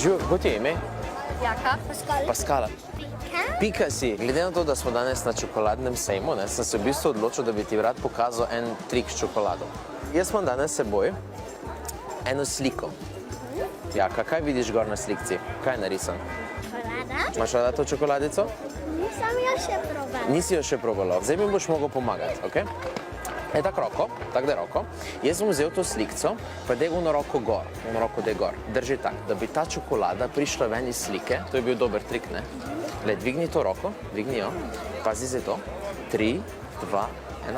Živo, kako ti je ime? Jaka? Paskala. Pika si. Glede na to, da smo danes na čokoladnem sejmu, sem se v bistvu odločil, da bi ti rad pokazal en trik s čokolado. Jaz imam danes s seboj eno sliko. Jaka, kaj vidiš gor na slikci? Kaj je narisan? Čokolada? Imaš rada to čokoladico? Nisem jo še probala. Nisi jo še probala. Zdaj mi boš mogel pomagati, ok? Tako roko, tako da roko. Jaz bom vzel to slikco, pa dej uno roko gor, uno roko dej gor. Drži tak, da bi ta čokolada prišla ven iz slike. To je bil dober trik, ne? Gled, dvigni to roko, dvigni jo. Pazi zdaj to. 3, 2, 1.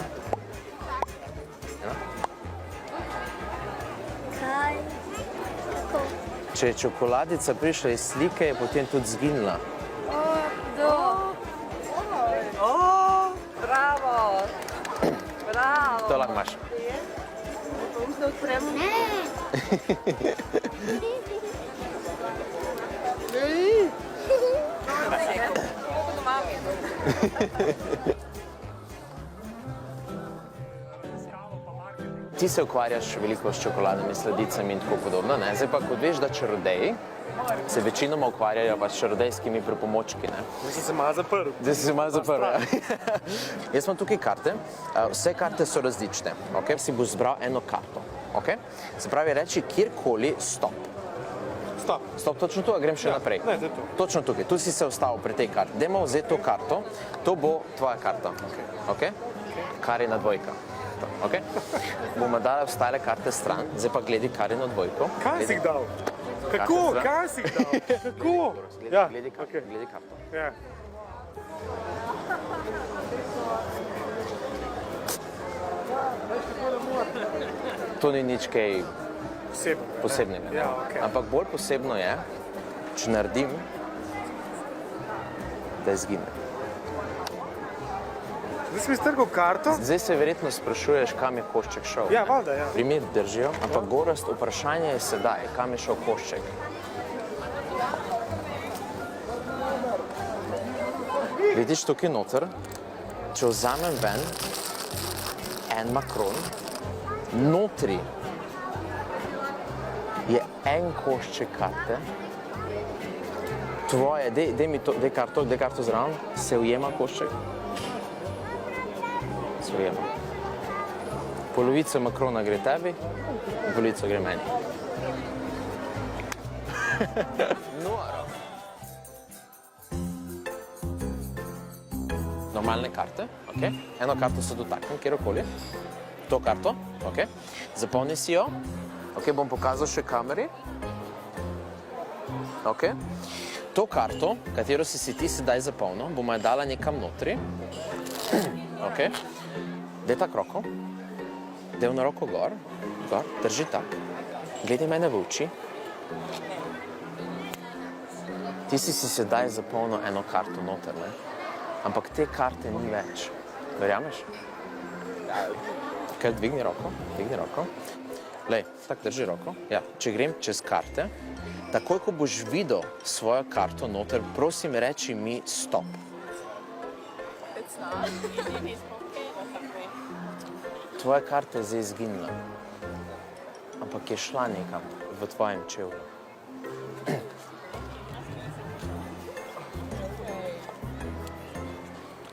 Kaj? Kako? Če je čokoladica prišla iz slike, je potem tudi zginila. Bravo! Bravo! To lahko imaš. Ti se ukvarjaš veliko s čokoladami, sladicami in tako podobno, ne? Zdaj pa, kot veš, da čarodeji se večinoma ukvarjajo pa s čarodejskimi pripomočki, ne? Zdaj sem se malo zaprl. Zdaj si se malo zaprl, ja. Jaz imam tukaj karte. Vse karte so različne, ok? Si boš zbral eno karto, ok? Se pravi, reči kjerkoli stop. Stop. Stop, točno tu, a grem še naprej? Ne, zdaj tu. Točno tukaj, tu si se ustavil pri tej karti. Dajmo vzeti to karto, to bo tvoja karta, ok? Karina dvojka. Ok? Bomo dali ostale karte stran, zdaj pa gledi Karino dvojko. Kaj si jih dal? Kako? Kaj si jih dal? Kako? Ja, Gledi karto, okej. gledi karto. Ja. To ni nič kaj Posebno. posebnega. Ja, okej. Ampak bolj posebno je, če naredim, da izgine. Zdaj si mi strgal karto? Zdaj se verjetno sprašuješ, kam je košček šel. Ja, valjda, ja. Primer držijo, ampak Gorazd, vprašanje je sedaj, kam je šel košček. Vidiš tukaj noter, če vzamem ven en makron, notri je en košček karte, tvoje, dej karto zraven, se ujema košček. Se ujema. Polovica makrona gre tebi, polovica gre meni. Noro. Normalne karte, ok? Eno karto se dotaknem, kjerokoli. To karto, ok? Zapolni si jo. Ok, bom pokazal še kameri. Ok? To karto, katero si ti sedaj zapolnil, bomo jo dala nekam notri. Ok? Dej tak roko. Dej na roko gor. Gor, drži tak. Gledaj mene v oči. Ti si sedaj zapolnil eno karto noter, ne? Ampak te karte ni več. Verjameš? Kaj, dvigni roko, dvigni roko. Lej, tako drži roko. Ja, če grem čez karte, takoj, ko boš videl svojo karto noter, prosim, reči mi stop. Tvoja karta je zdaj izginila, ampak je šla nekam v tvojem čevlju.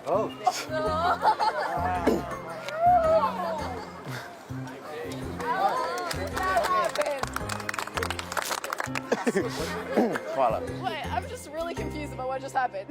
Oh. Hvala. Wait, I'm just really confused about what just happened.